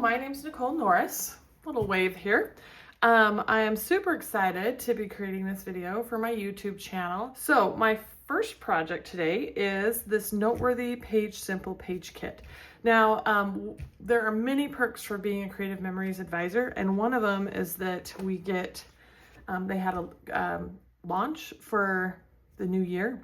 my name's Nicole Norris, little wave here. I am super excited to be creating this video for my YouTube channel. So my first project today is this Noteworthy Simple Page Kit. Now, there are many perks for being a Creative Memories advisor, and one of them is that we get, they had a launch for the new year.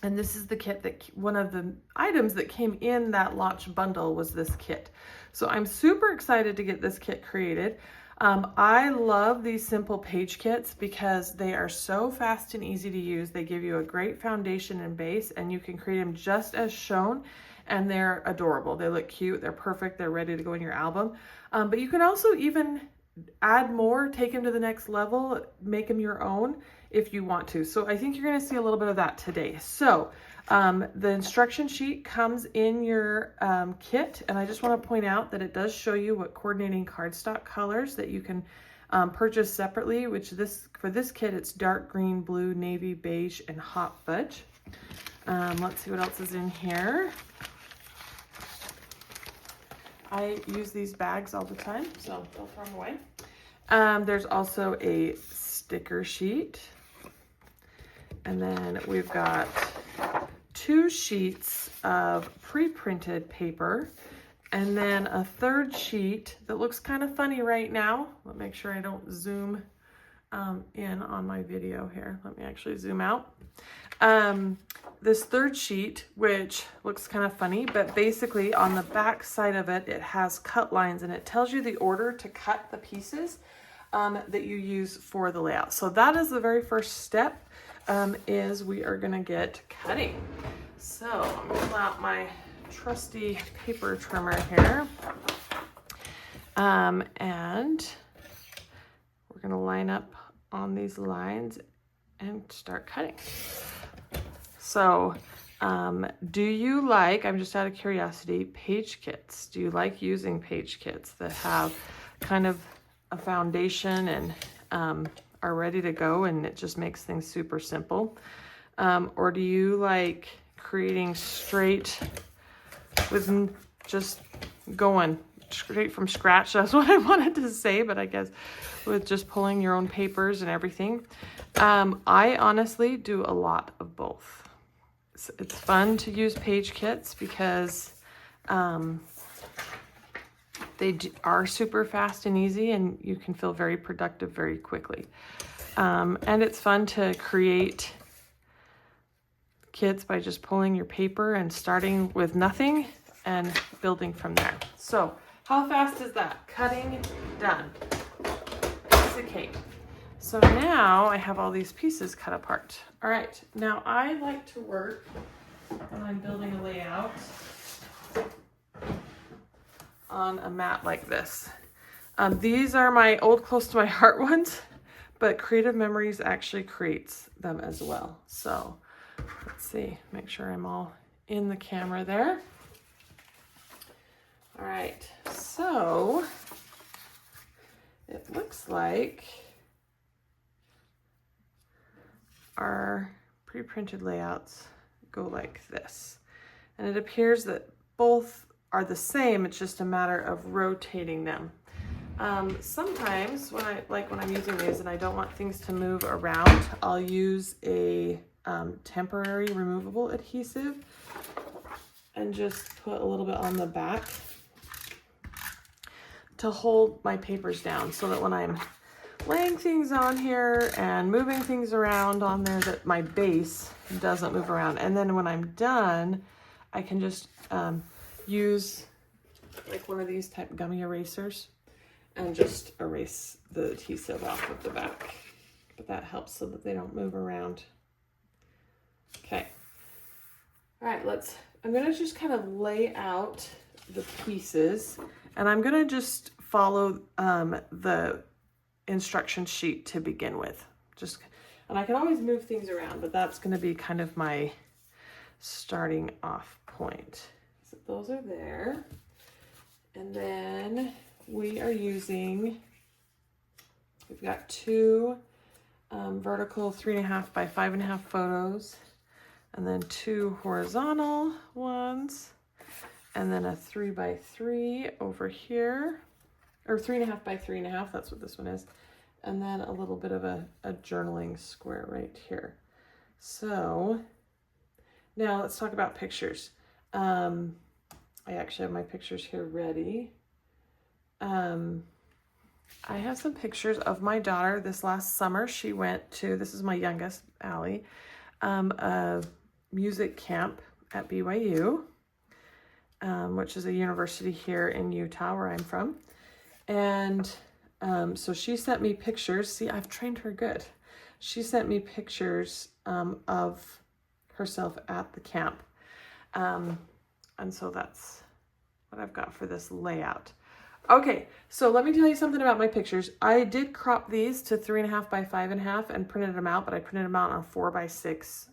And this is the kit that one of the items that came in that launch bundle was this kit. So I'm super excited to get this kit created. I love these simple page kits because they are so fast and easy to use. They give you a great foundation and base, and you can create them just as shown, and they're adorable. They look cute, they're perfect, they're ready to go in your album. But you can also even add more, take them to the next level, make them your own if you want to. So I think you're going to see a little bit of that today. So the instruction sheet comes in your kit, and I just want to point out that it does show you what coordinating cardstock colors that you can purchase separately, which for this kit it's dark green, blue, navy, beige, and hot fudge. Let's see what else is in here. I use these bags all the time, so don't throw them away. There's also a sticker sheet. And then we've got 2 sheets of pre-printed paper, and then a third sheet that looks kind of funny right now. Let me make sure I don't zoom in on my video here. Let me actually zoom out. This third sheet, which looks kind of funny, but basically on the back side of it, it has cut lines, and it tells you the order to cut the pieces that you use for the layout. So that is the very first step, is we are gonna get cutting. So I'm gonna pull out my trusty paper trimmer here. And we're gonna line up on these lines and start cutting. So do you like, I'm just out of curiosity, page kits? Do you like using page kits that have kind of a foundation and are ready to go, and it just makes things super simple? Or do you like creating straight with just going straight from scratch? That's what I wanted to say, but I guess with just pulling your own papers and everything. I honestly do a lot of both. It's fun to use page kits because they are super fast and easy, and you can feel very productive very quickly. And it's fun to create kits by just pulling your paper and starting with nothing and building from there. So how fast is that? Cutting, done. Piece of cake. So now I have all these pieces cut apart. All right, now I like to work when I'm building a layout on a mat like this. These are my old close to my heart ones, but Creative Memories actually creates them as well. So let's see, make sure I'm all in the camera there. All right, so it looks like our pre-printed layouts go like this. And it appears that both are the same, it's just a matter of rotating them. Sometimes when I'm using these and I don't want things to move around, I'll use a temporary removable adhesive and just put a little bit on the back to hold my papers down, so that when I'm laying things on here and moving things around on there, that my base doesn't move around. And then when I'm done, I can just use like one of these type gummy erasers and just erase the adhesive off of the back. But that helps so that they don't move around. Okay. All right, I'm gonna just kind of lay out the pieces, and I'm gonna just follow the instruction sheet to begin with. And I can always move things around, but that's gonna be kind of my starting off point. So those are there. And then we are using, we've got 2 vertical 3.5 by 5.5 photos, and then 2 horizontal ones, and then a 3 by 3 over here. or 3.5 by 3.5. That's what this one is. And then a little bit of a journaling square right here. So now let's talk about pictures. I actually have my pictures here ready. I have some pictures of my daughter this last summer. She went to, this is my youngest, Allie, a music camp at BYU, which is a university here in Utah where I'm from. And so she sent me pictures. See, I've trained her good. She sent me pictures of herself at the camp. And so that's what I've got for this layout. Okay, so let me tell you something about my pictures. I did crop these to 3.5 by 5.5 and printed them out, but I printed them out on 4x6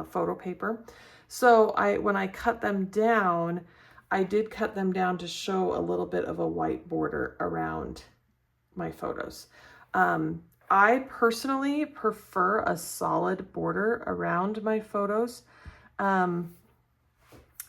photo paper. So when I cut them down, I did cut them down to show a little bit of a white border around my photos. I personally prefer a solid border around my photos.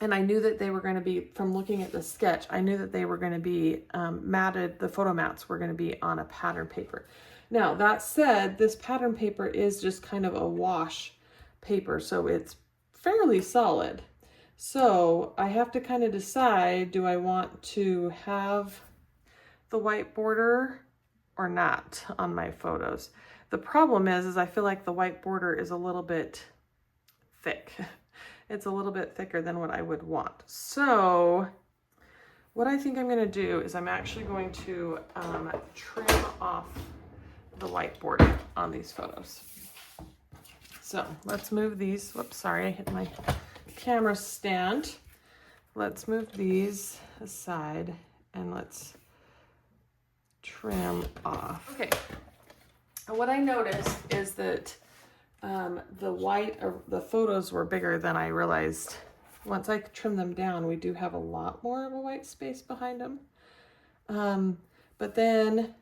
And I knew that they were going to be, from looking at the sketch, I knew that they were going to be matted, the photo mats were going to be on a pattern paper. Now, that said, this pattern paper is just kind of a wash paper, so it's fairly solid. So I have to kind of decide, do I want to have the white border or not on my photos? The problem is I feel like the white border is a little bit thick. It's a little bit thicker than what I would want. So what I think I'm going to do is I'm actually going to trim off the white border on these photos. So let's move these. Whoops, sorry, I hit my camera stand. Let's move these aside and let's trim off. Okay, and what I noticed is that the photos were bigger than I realized. Once I trim them down, we do have a lot more of a white space behind them. But then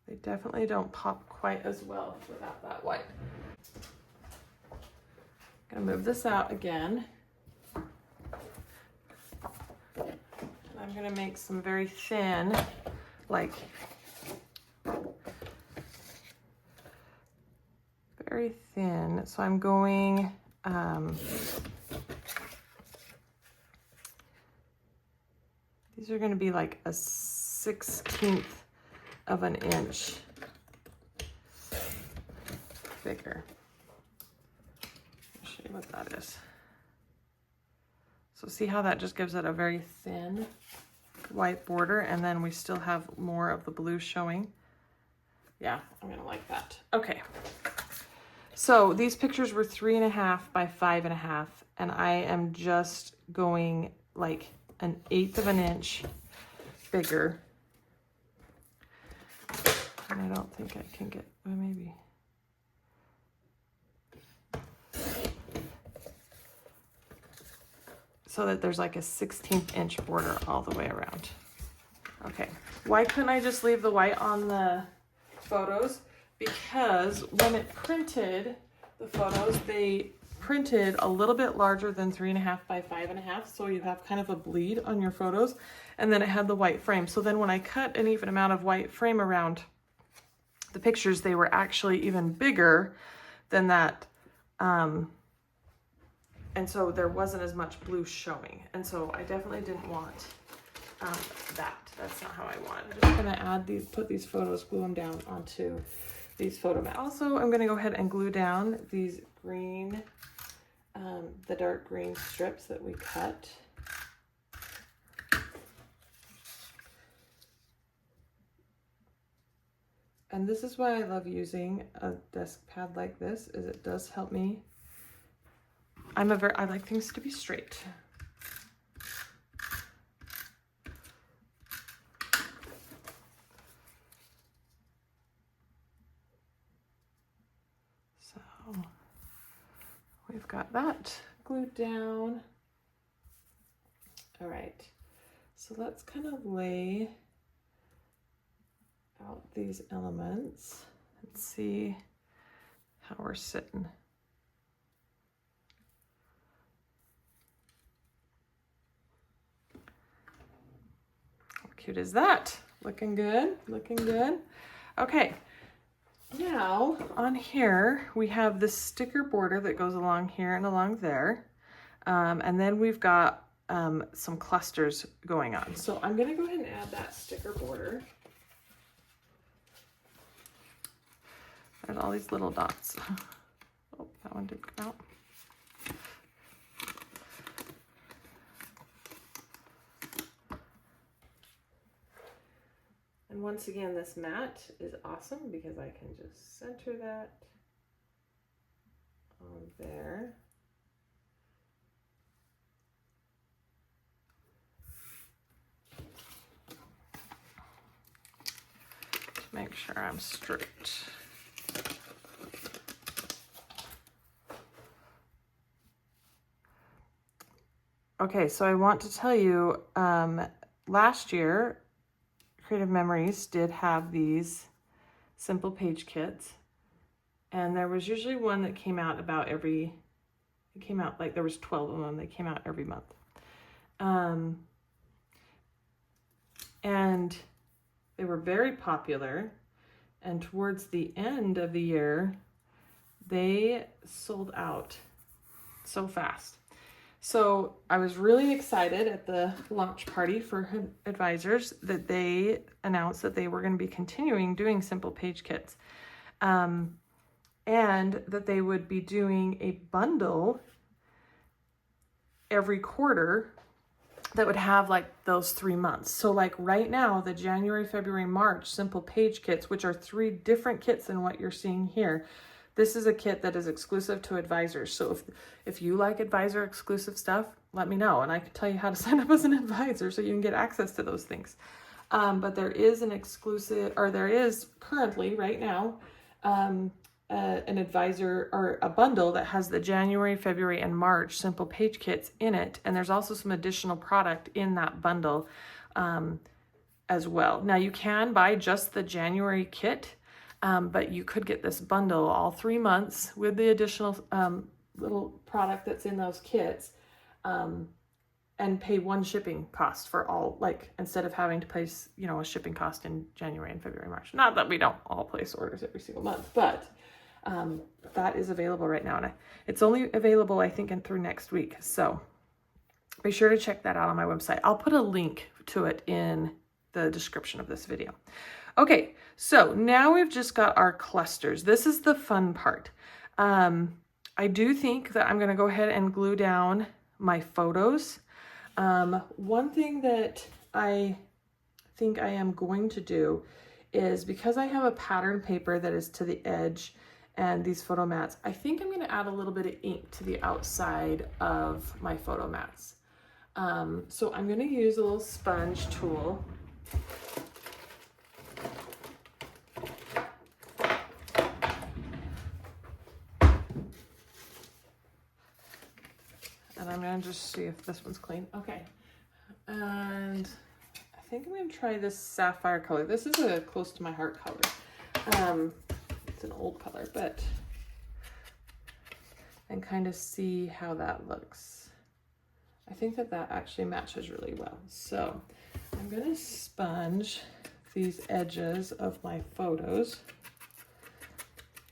they definitely don't pop quite as well without that white. I'm gonna move this out again. I'm going to make some very thin, like very thin. So I'm going, these are going to be like a 1/16 of an inch bigger. I'll show you what that is. So see how that just gives it a very thin white border, and then we still have more of the blue showing. Yeah, I'm gonna like that. Okay, so these pictures were 3.5 by 5.5, and I am just going like 1/8 of an inch bigger. And I don't think I can get, well, maybe. So that there's like a 1/16 inch border all the way around. Okay, why couldn't I just leave the white on the photos? Because when it printed the photos, they printed a little bit larger than 3.5 by 5.5, so you have kind of a bleed on your photos, and then it had the white frame. So then when I cut an even amount of white frame around the pictures, they were actually even bigger than that. And so there wasn't as much blue showing. And so I definitely didn't want that. That's not how I want it. I'm just gonna add these, put these photos, glue them down onto these photo mats. Also, I'm gonna go ahead and glue down these green, the dark green strips that we cut. And this is why I love using a desk pad like this, is it does help me. I like things to be straight. So we've got that glued down. All right, so let's kind of lay out these elements and see how we're sitting. cute is that? Looking good, looking good. Okay, now on here, we have this sticker border that goes along here and along there. And then we've got some clusters going on. So I'm gonna go ahead and add that sticker border. There's all these little dots. Oh, that one didn't come out. And once again, this mat is awesome because I can just center that on there. To make sure I'm straight. Okay, so I want to tell you, last year, Creative Memories did have these simple page kits, and there was usually one that came out about it came out like there was 12 of them. They came out every month. And they were very popular, and towards the end of the year, they sold out so fast. So I was really excited at the launch party for advisors that they announced that they were going to be continuing doing simple page kits, and that they would be doing a bundle every quarter that would have like those 3 months. So like right now, the January, February, March simple page kits, which are 3 different kits than what you're seeing here. This is a kit that is exclusive to advisors. So if you like advisor exclusive stuff, let me know and I can tell you how to sign up as an advisor so you can get access to those things. But there is an exclusive, or there is currently right now, an advisor or a bundle that has the January, February, and March simple page kits in it. And there's also some additional product in that bundle as well. Now you can buy just the January kit, but you could get this bundle all 3 months with the additional little product that's in those kits, and pay 1 shipping cost for all, like instead of having to place, you know, a shipping cost in January and February, March. Not that we don't all place orders every single month, but that is available right now. And it's only available, I think, through next week. So be sure to check that out on my website. I'll put a link to it in the description of this video. Okay, so now we've just got our clusters. This is the fun part. I do think that I'm gonna go ahead and glue down my photos. One thing that I think I am going to do is, because I have a pattern paper that is to the edge and these photo mats, I think I'm gonna add a little bit of ink to the outside of my photo mats. So I'm gonna use a little sponge tool. And I'm gonna just see if this one's clean. Okay, and I think I'm gonna try this sapphire color. This is a close to my heart color. It's an old color, but, and kind of see how that looks. I think that that actually matches really well. So I'm gonna sponge these edges of my photos.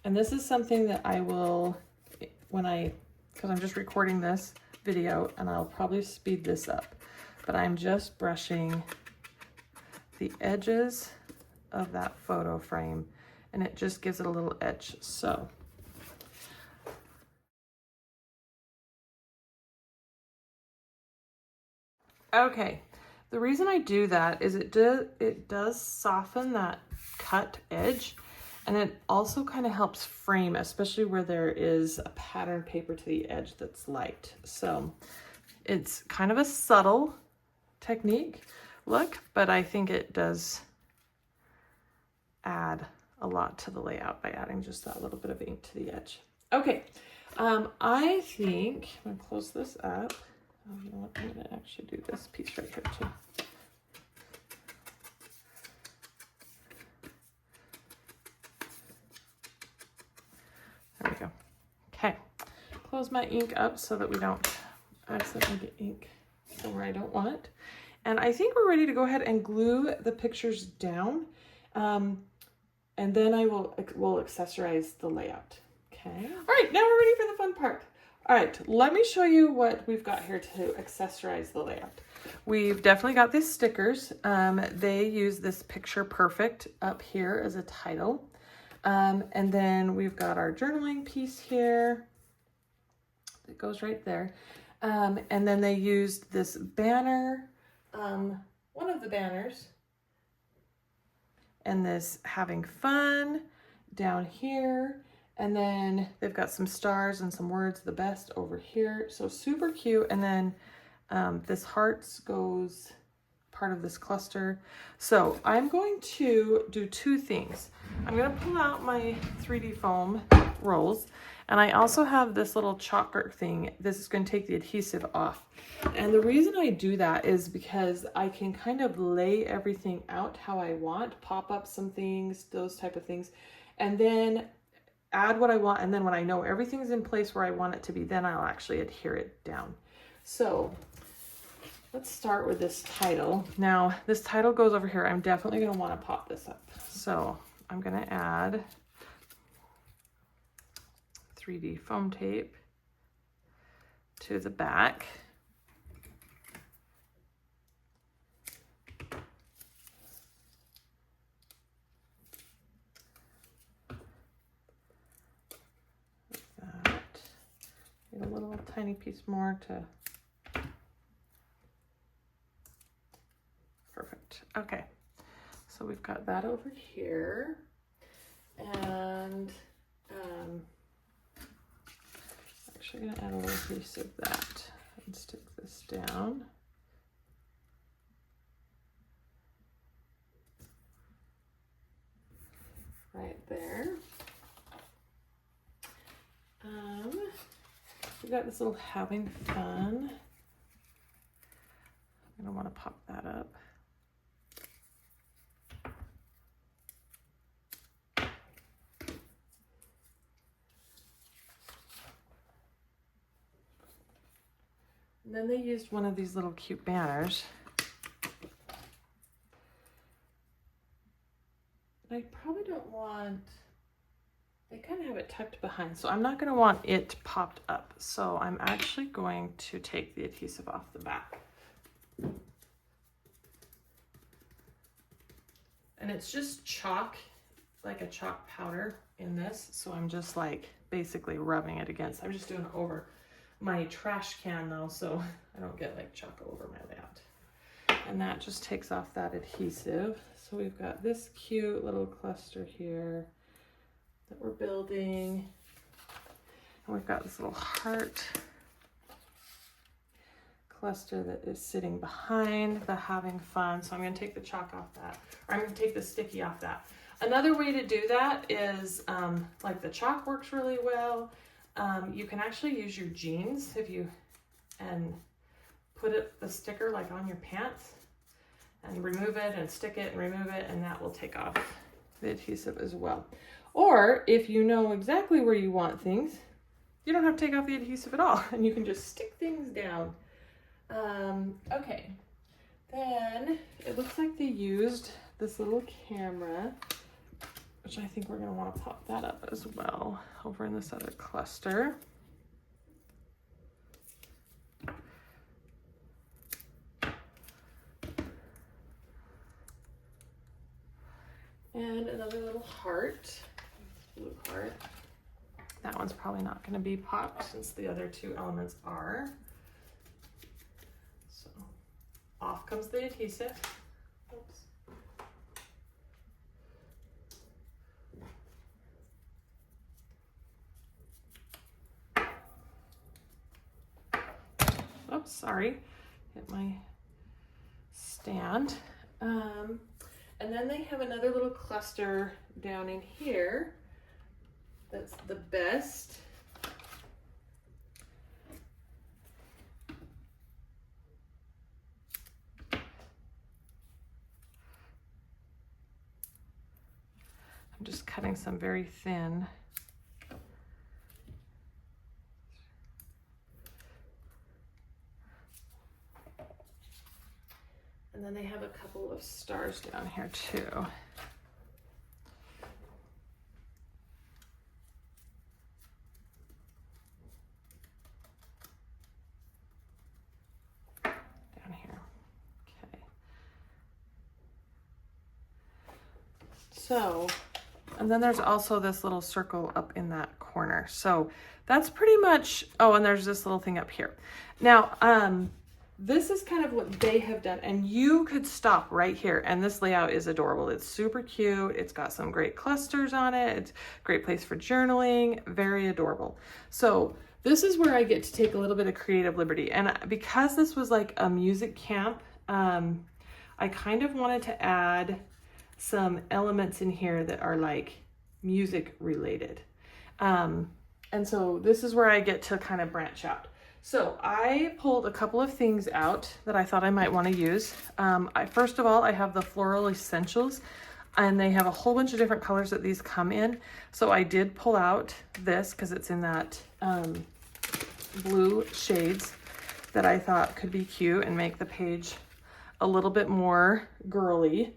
And this is something that I will, because I'm just recording this video and I'll probably speed this up, but I'm just brushing the edges of that photo frame and it just gives it a little edge. So okay, the reason I do that is it does soften that cut edge, and it also kind of helps frame, especially where there is a pattern paper to the edge that's light. So it's kind of a subtle technique look, but I think it does add a lot to the layout by adding just that little bit of ink to the edge. Okay, I think I'm gonna close this up. Oh, you know what? I'm gonna actually do this piece right here too. There we go. Okay, close my ink up so that we don't accidentally get ink somewhere I don't want it. And I think we're ready to go ahead and glue the pictures down. And then we'll accessorize the layout. Okay. All right, now we're ready for the fun part. All right, let me show you what we've got here to accessorize the layout. We've definitely got these stickers. They use this picture perfect up here as a title. And then we've got our journaling piece here. It goes right there. And then they used this banner, one of the banners, and this having fun down here. And then they've got some stars and some words, the best, over here. So super cute. And then this hearts goes part of this cluster. So I'm going to do two things. I'm going to pull out my 3D foam rolls, and I also have this little chalker thing. This is going to take the adhesive off. And the reason I do that is because I can kind of lay everything out how I want, pop up some things, those type of things, and then add what I want. And then when I know everything's in place where I want it to be, then I'll actually adhere it down. So let's start with this title. Now, this title goes over here. I'm definitely going to want to pop this up. So I'm going to add 3D foam tape to the back. Like that. Need a little tiny piece more to... Perfect. Okay, so we've got that over here, and actually I'm gonna add a little piece of that and stick this down. Right there. We got this little having fun. I'm gonna want to pop that up. And then they used one of these little cute banners. And I probably don't want, they kind of have it tucked behind, so I'm not going to want it popped up. So I'm actually going to take the adhesive off the back. And it's just chalk, like a chalk powder in this. So I'm just like basically rubbing it against. I'm just doing it over my trash can though, so I don't get like chalk over my layout. And that just takes off that adhesive. So we've got this cute little cluster here that we're building. And we've got this little heart cluster that is sitting behind the having fun. So I'm going to take the chalk off that, or I'm going to take the sticky off that. Another way to do that is like the chalk works really well. You can actually use your jeans and put the sticker like on your pants and remove it and stick it and remove it, and that will take off the adhesive as well. Or if you know exactly where you want things, you don't have to take off the adhesive at all, and you can just stick things down. Okay, then it looks like they used this little camera, which I think we're going to want to pop that up as well over in this other cluster. And another little heart, blue heart. That one's probably not going to be popped since the other two elements are. So off comes the adhesive. Oops. Oops, sorry, hit my stand. And then they have another little cluster down in here. That's the best. I'm just cutting some very thin. And then they have a couple of stars down here too. Down here. Okay. So, and then there's also this little circle up in that corner. So that's pretty much, oh, and there's this little thing up here. Now, this is kind of what they have done, and you could stop right here, and this layout is adorable. It's super cute. It's got some great clusters on it. It's a great place for journaling, very adorable. So this is where I get to take a little bit of creative liberty, and because this was like a music camp, I kind of wanted to add some elements in here that are like music related. And so this is where I get to kind of branch out. So I pulled a couple of things out that I thought I might want to use. First of all, I have the Floral Essentials, and they have a whole bunch of different colors that these come in. So I did pull out this because it's in that blue shades that I thought could be cute and make the page a little bit more girly.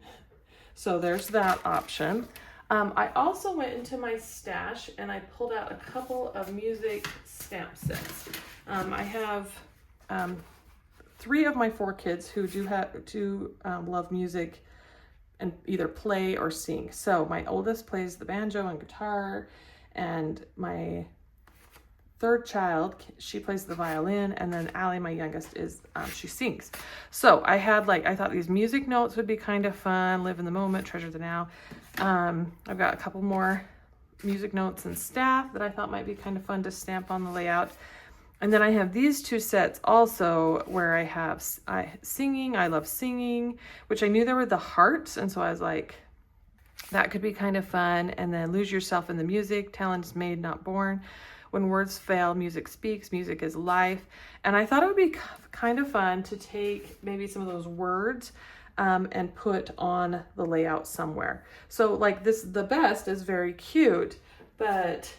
So there's that option. I also went into my stash and I pulled out a couple of music stamp sets. I have 3 of my 4 kids who do love music and either play or sing. So my oldest plays the banjo and guitar, and my 3rd child, she plays the violin, and then Allie, my youngest, is she sings. So I had I thought these music notes would be kind of fun. Live in the moment, treasure the now. I've got a couple more music notes and staff that I thought might be kind of fun to stamp on the layout. And then I have these 2 sets also where I have singing, I love singing, which I knew there were the hearts, and so I was like, that could be kind of fun. And then lose yourself in the music, talent is made, not born. When words fail, music speaks, music is life. And I thought it would be kind of fun to take maybe some of those words and put on the layout somewhere. So like this, the best is very cute, but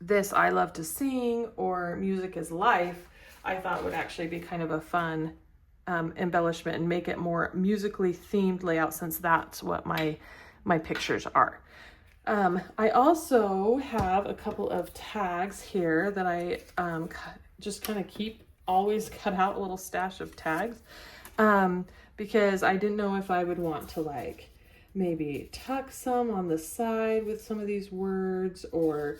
this I love to sing or music is life, I thought would actually be kind of a fun embellishment and make it more musically themed layout, since that's what my pictures are. I also have a couple of tags here that I just kind of always cut out a little stash of tags because I didn't know if I would want to maybe tuck some on the side with some of these words, or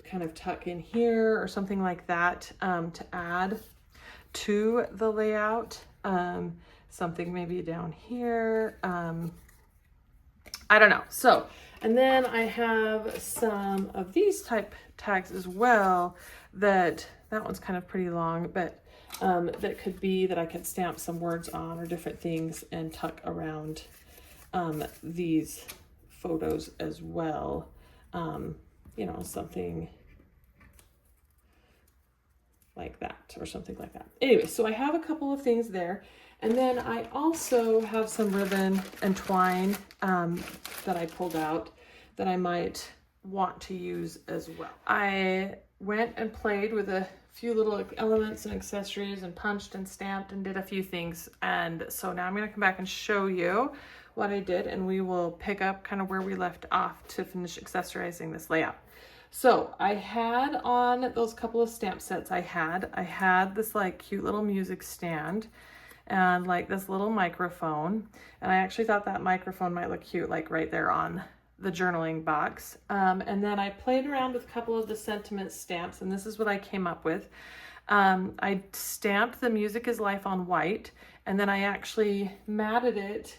kind of tuck in here or something like that to add to the layout. Something maybe down here. I don't know. So, and then I have some of these type tags as well that one's kind of pretty long, but that could be that I could stamp some words on or different things and tuck around these photos as well. You know, something like that or something like that. Anyway, so I have a couple of things there. And then I also have some ribbon and twine that I pulled out that I might want to use as well. I went and played with a few little elements and accessories and punched and stamped and did a few things. And so now I'm going to come back and show you what I did, and we will pick up kind of where we left off to finish accessorizing this layout. So I had on those couple of stamp sets I had this cute little music stand and this little microphone, and I actually thought that microphone might look cute right there on the journaling box. And then I played around with a couple of the sentiment stamps, and this is what I came up with. I stamped the music is life on white, and then I actually matted it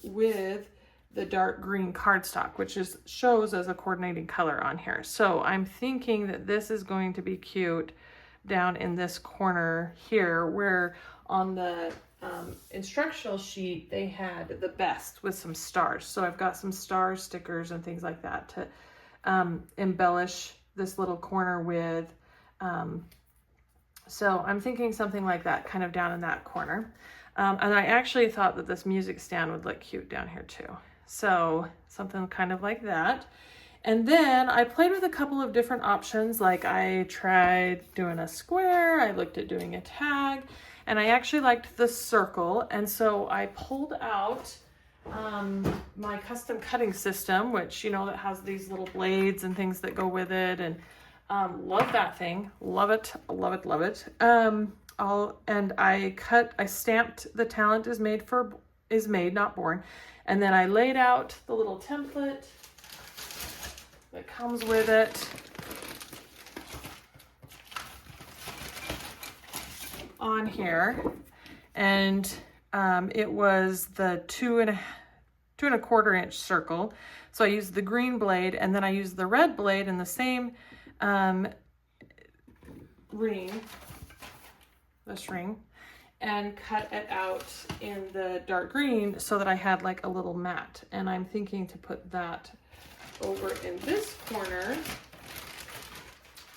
with the dark green cardstock, which shows as a coordinating color on here. So I'm thinking that this is going to be cute down in this corner here, where on the instructional sheet they had the best with some stars. So I've got some star stickers and things like that to embellish this little corner with. So I'm thinking something like that, kind of down in that corner. And I actually thought that this music stand would look cute down here too. So something kind of like that. And then I played with a couple of different options. I tried doing a square, I looked at doing a tag, and I actually liked the circle, and so I pulled out my custom cutting system, which, you know, that has these little blades and things that go with it, and love that thing. Love it, love it, love it. And I stamped the talent is made, not born. And then I laid out the little template that comes with it on here. And it was the 2¼ inch circle. So I used the green blade, and then I used the red blade in the same this ring, and cut it out in the dark green so that I had like a little mat. And I'm thinking to put that over in this corner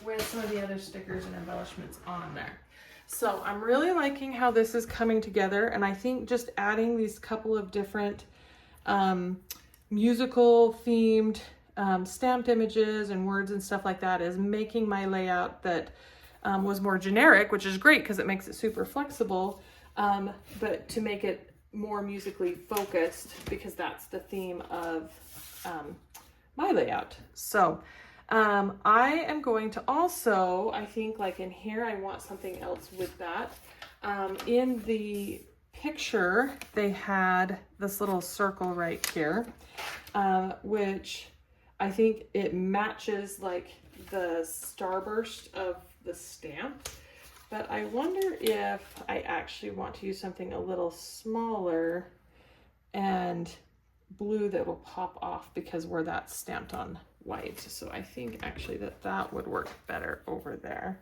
with some of the other stickers and embellishments on there. So I'm really liking how this is coming together, and I think just adding these couple of different musical themed stamped images and words and stuff like that is making my layout that was more generic, which is great because it makes it super flexible, but to make it more musically focused, because that's the theme of my layout. So I am going to also, I think like in here, I want something else with that. In the picture, they had this little circle right here, which I think it matches like the starburst of the stamp, but I wonder if I actually want to use something a little smaller and blue that will pop off, because where that's stamped on white. So I think actually that would work better over there.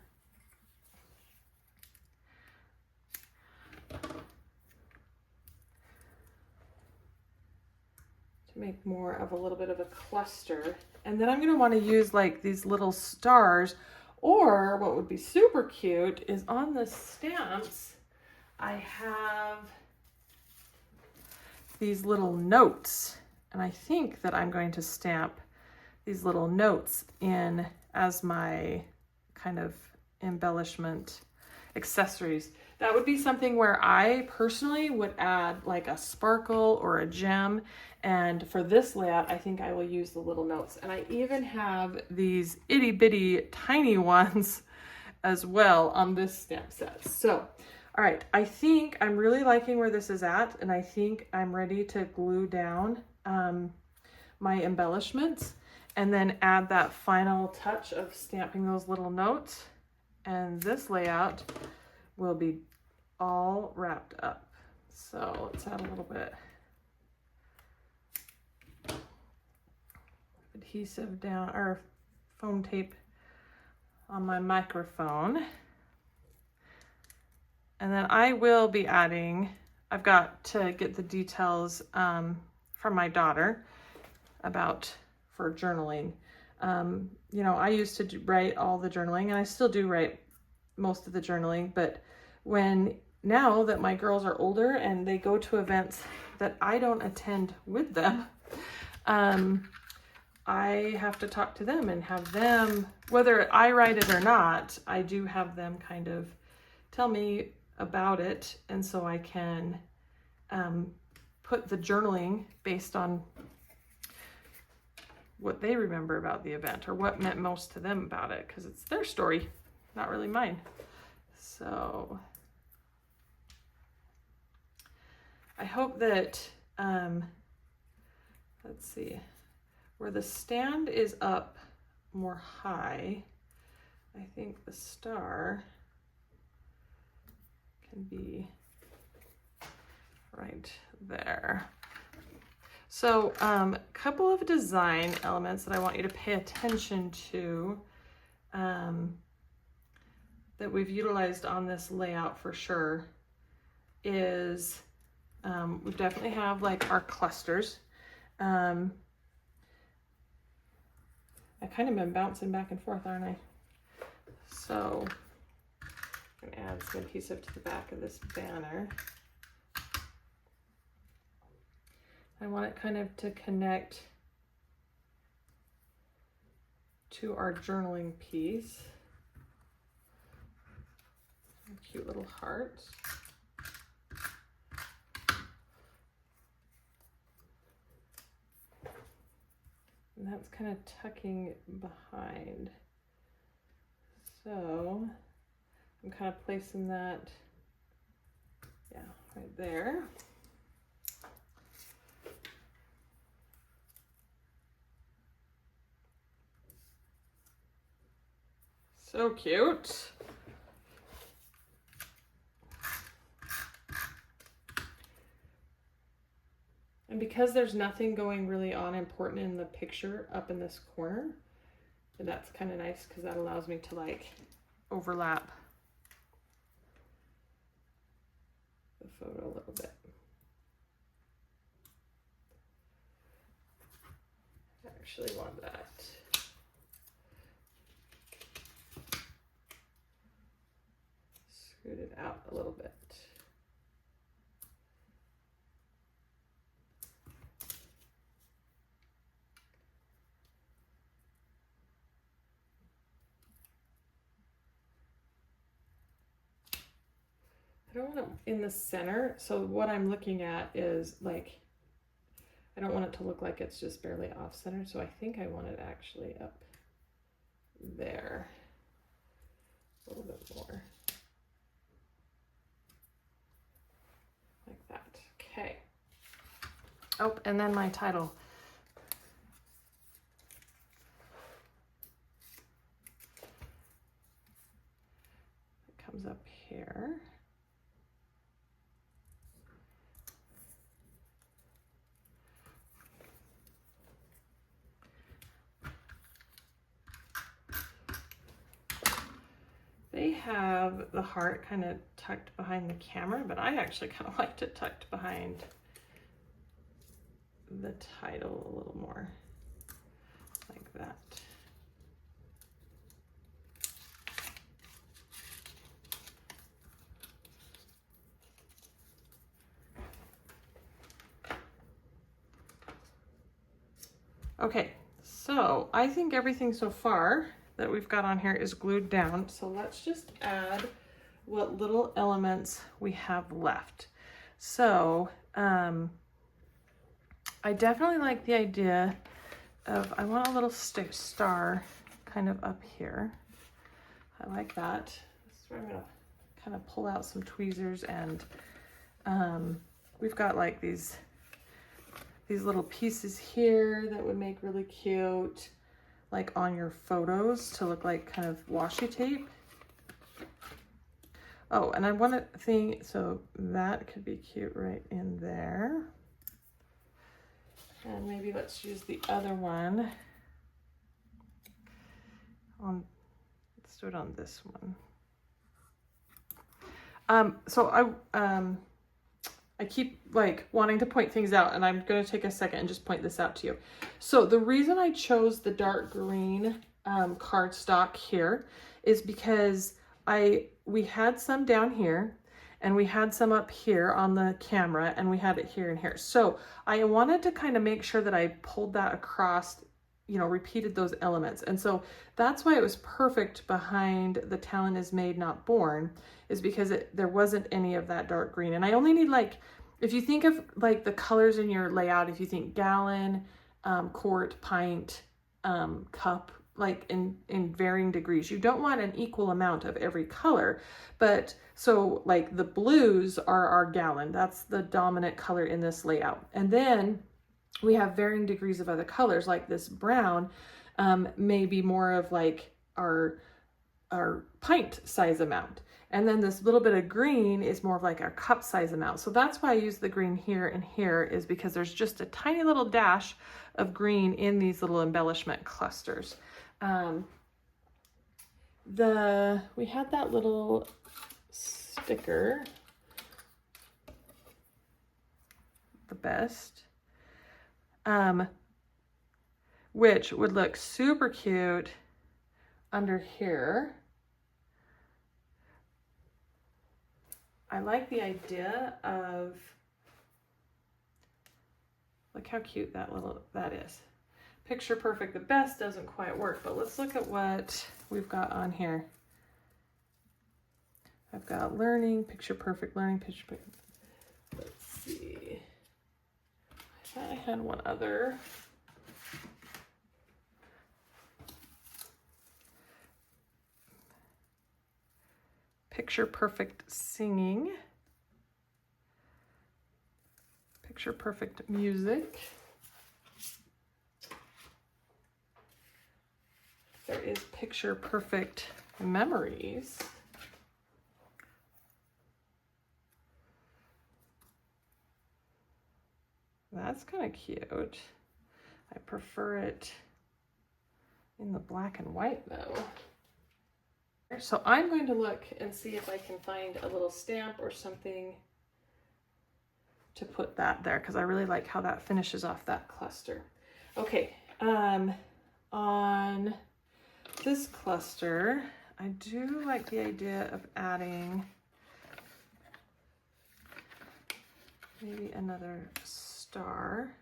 To make more of a little bit of a cluster. And then I'm going to want to use like these little stars, or what would be super cute is on the stamps, I have these little notes, and I think that I'm going to stamp these little notes in as my kind of embellishment accessories. That would be something where I personally would add like a sparkle or a gem. And for this layout, I think I will use the little notes. And I even have these itty bitty tiny ones as well on this stamp set. So, all right, I think I'm really liking where this is at, and I think I'm ready to glue down my embellishments and then add that final touch of stamping those little notes. And this layout will be all wrapped up. So let's add a little bit adhesive down, or foam tape on my microphone. And then I will be adding, I've got to get the details from my daughter for journaling. You know, I used to write all the journaling, and I still do write most of the journaling, but now that my girls are older and they go to events that I don't attend with them, I have to talk to them and have them, whether I write it or not, I do have them kind of tell me about it. And so I can put the journaling based on what they remember about the event or what meant most to them about it, because it's their story, not really mine. So I hope that, let's see, where the stand is up more high, I think the star can be right there. So a couple of design elements that I want you to pay attention to that we've utilized on this layout for sure is we definitely have like our clusters. I kind of been bouncing back and forth, aren't I? So I'm gonna add some adhesive to the back of this banner. I want it kind of to connect to our journaling piece. cute little heart. And that's kind of tucking behind. So I'm kind of placing that, yeah, right there. So cute. And because there's nothing going really on important in the picture up in this corner, that's kind of nice because that allows me to like overlap the photo a little bit. I actually want that. Scoot it out a little bit. I don't want it in the center, so what I'm looking at is like, I don't want it to look like it's just barely off center, so I think I want it actually up there a little bit more. Like that. Okay. Oh, and then my title. It comes up here. They have the heart kind of tucked behind the camera, but I actually kind of liked it tucked behind the title a little more, like that. Okay, so I think everything so far that we've got on here is glued down. So let's just add what little elements we have left. So I definitely like the idea of, I want a little star kind of up here. I like that. So I'm gonna kind of pull out some tweezers, and we've got like these little pieces here that would make really cute, like on your photos, to look like kind of washi tape. Oh, and I want to think, so that could be cute right in there. And maybe let's use the other one on, let's do it on this one. So I keep like wanting to point things out, and I'm going to take a second and just point this out to you. So the reason I chose the dark green cardstock here is because we had some down here, and we had some up here on the camera, and we had it here and here. So I wanted to kind of make sure that I pulled that across, you know, repeated those elements. And so that's why it was perfect behind the talent is made, not born, is because there wasn't any of that dark green. And I only need, like, if you think of like the colors in your layout, if you think gallon, quart, pint, cup, like in varying degrees, you don't want an equal amount of every color. But so like the blues are our gallon, that's the dominant color in this layout. And then we have varying degrees of other colors, like this brown may be more of like our pint size amount. And then this little bit of green is more of like our cup size amount. So that's why I use the green here and here, is because there's just a tiny little dash of green in these little embellishment clusters. We had that little sticker, the best, which would look super cute under here. I like the idea of, look how cute that is. Picture perfect, the best doesn't quite work, but let's look at what we've got on here. I've got learning, picture perfect, learning, picture perfect. Let's see. I thought I had one other. Picture perfect singing. Picture perfect music. There is picture perfect memories. That's kind of cute. I prefer it in the black and white though. So I'm going to look and see if I can find a little stamp or something to put that there, because I really like how that finishes off that cluster. Okay, on this cluster, I do like the idea of adding maybe another star.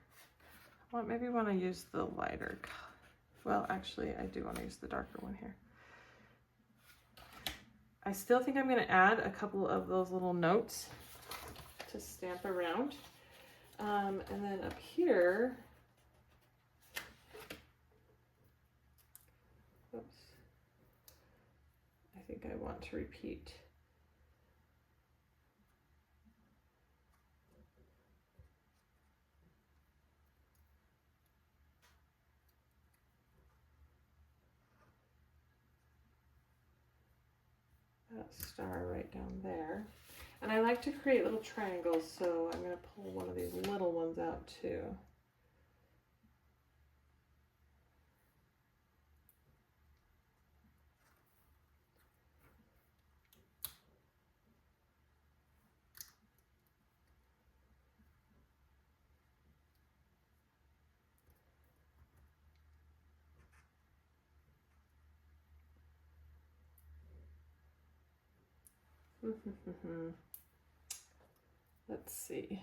Maybe want to use the lighter. Well, actually, I do want to use the darker one here. I still think I'm going to add a couple of those little notes to stamp around. And then up here, oops, I think I want to repeat. That star right down there. And I like to create little triangles, so I'm going to pull one of these little ones out too. Let's see.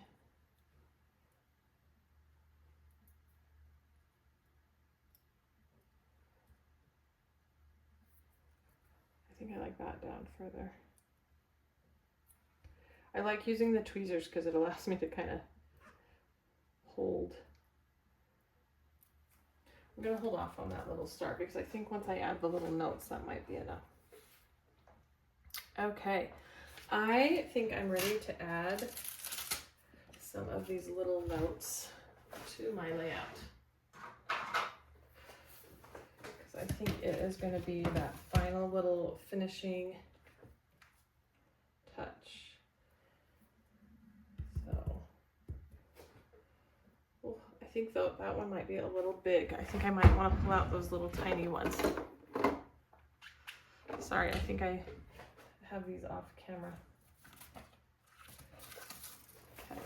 I think I like that down further. I like using the tweezers because it allows me to kind of hold. I'm going to hold off on that little star because I think once I add the little notes, that might be enough. Okay, I think I'm ready to add some of these little notes to my layout. Because I think it is going to be that final little finishing touch. So, well, I think though that one might be a little big. I think I might want to pull out those little tiny ones. Sorry, I think I have these off camera. Okay.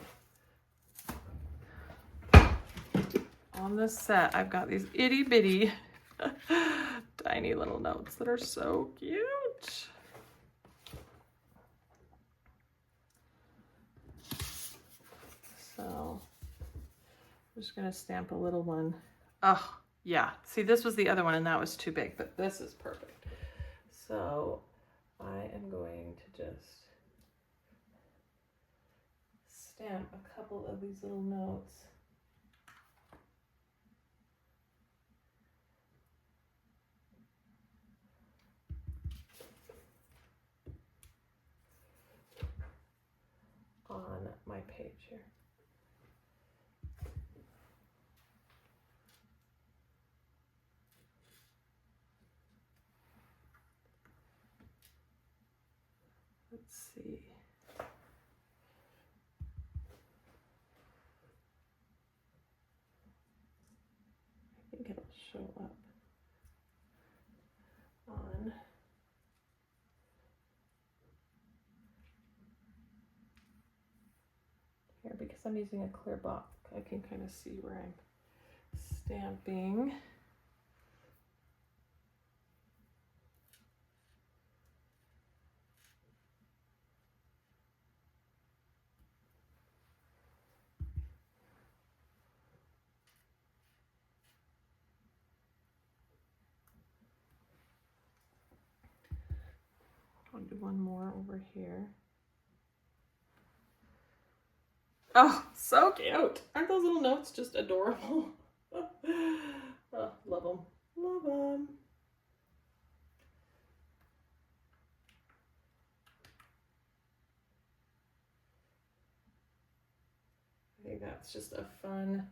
On this set, I've got these itty bitty tiny little notes that are so cute. So I'm just gonna stamp a little one. Oh, yeah. See, this was the other one and that was too big, but this is perfect. So I am going to just stamp a couple of these little notes. On my page here. Let's see. I think it'll show up on here because I'm using a clear box. I can kind of see where I'm stamping. I'll do one more over here. Oh, so cute. Aren't those little notes just adorable? Oh, love them. Love them. I think that's just a fun,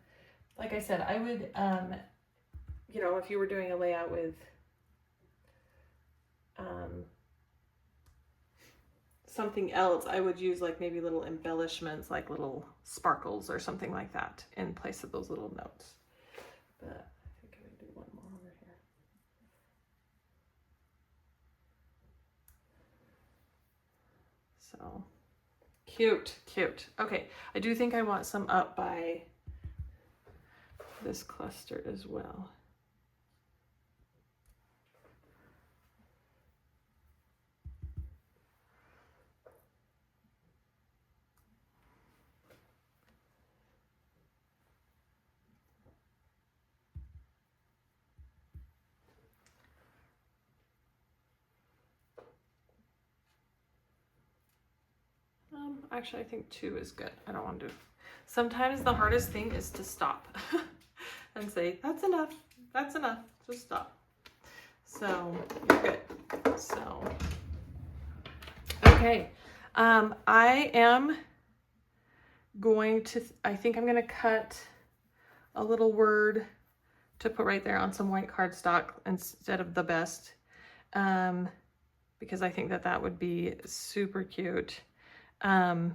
like I said, I would, you know, if you were doing a layout with something else, I would use like maybe little embellishments, like little sparkles or something like that in place of those little notes. But I think I'm gonna do one more over here. So cute, cute. Okay, I do think I want some up by this cluster as well. Actually, I think 2 is good. I don't want to do. Sometimes the hardest thing is to stop and say, that's enough. That's enough. Just stop. So you're good. So, okay. I am going to, I think I'm going to cut a little word to put right there on some white cardstock instead of the best. Because I think that that would be super cute. I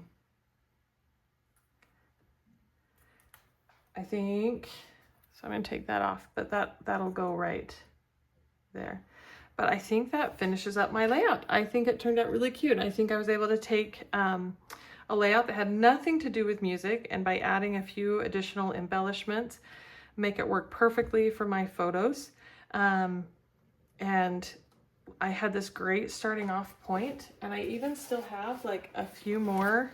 think, so I'm going to take that off, but that'll go right there. But I think that finishes up my layout. I think it turned out really cute. I think I was able to take a layout that had nothing to do with music, and by adding a few additional embellishments, make it work perfectly for my photos. And I had this great starting off point, and I even still have like a few more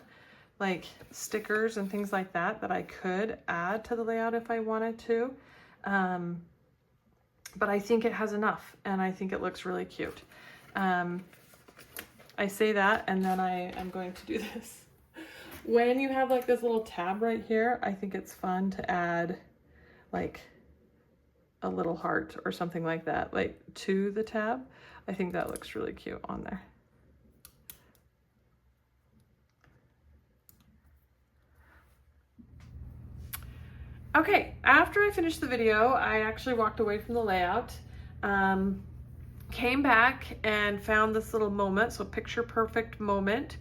like stickers and things like that that I could add to the layout if I wanted to. But I think it has enough, and I think it looks really cute. I say that, and then I am going to do this. When you have like this little tab right here, I think it's fun to add like a little heart or something like that, like to the tab. I think that looks really cute on there. Okay, after I finished the video, I actually walked away from the layout, came back and found this little moment, so picture perfect moment,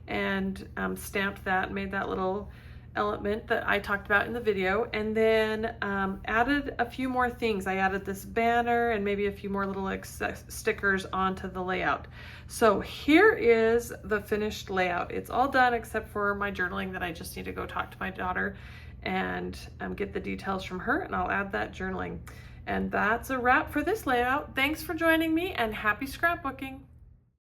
and stamped that, made that little element that I talked about in the video, and then added a few more things. I added this banner and maybe a few more little stickers onto the layout. So here is the finished layout. It's all done except for my journaling that I just need to go talk to my daughter and get the details from her, and I'll add that journaling. And that's a wrap for this layout. Thanks for joining me, and happy scrapbooking.